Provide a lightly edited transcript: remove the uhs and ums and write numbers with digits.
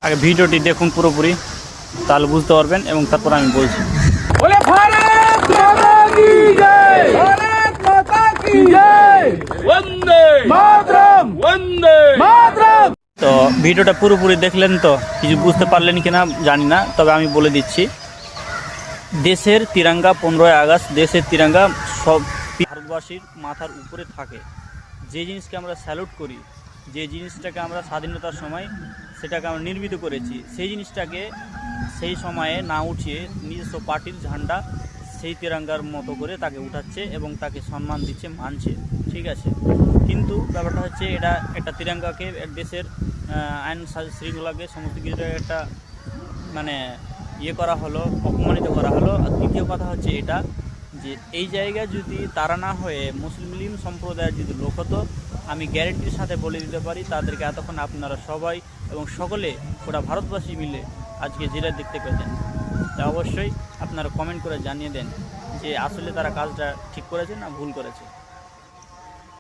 আগে ভিডিওটি দেখুন পুরোপুরি, তাহলে বুঝতে পারবেন এবং তারপর আমি বলছি। बोले भारत माता की जय, भारत माता की जय, वंदे मातरम, वंदे मातरम। তো ভিডিওটা পুরোপুরি দেখলেন তো? কিছু বুঝতে পারলেন কিনা জানি না, তবে আমি বলে দিচ্ছি। দেশের তিরঙ্গা 15ই আগস্ট, দেশের তিরঙ্গা সব ভারতবাসীর মাথার উপরে থাকে। যে জিনিসকে আমরা স্যালুট করি, যে জিনিসটাকে আমরা স্বাধীনতার সময় সেটাকে আমরা নির্মিত করেছি, সেই জিনিসটাকে সেই সময়ে না উঠিয়ে নিজস্ব পার্টির ঝান্ডা সেই তিরঙ্গার মতো করে তাকে উঠাচ্ছে এবং তাকে সম্মান দিচ্ছে, মানছে, ঠিক আছে। কিন্তু ব্যাপারটা হচ্ছে এটা একটা তিরঙ্গাকে, দেশের আইন শৃঙ্খলাকে সমস্ত কিছুটা একটা মানে ইয়ে করা হলো, অপমানিত করা হলো। আর দ্বিতীয় কথা হচ্ছে এটা যে এই জায়গায় যদি তারা না হয়ে মুসলিম সম্প্রদায়ের যদি লোক হতো, আমি গ্যারেন্টির সাথে বলে দিতে পারি তাদেরকে এতক্ষণ আপনারা সবাই এবং সকলে গোটা ভারতবাসী মিলে আজকে জেলে দেখতে পেতেন। তা অবশ্যই আপনারা কমেন্ট করে জানিয়ে দেন যে আসলে তারা কাজটা ঠিক করেছে না ভুল করেছে।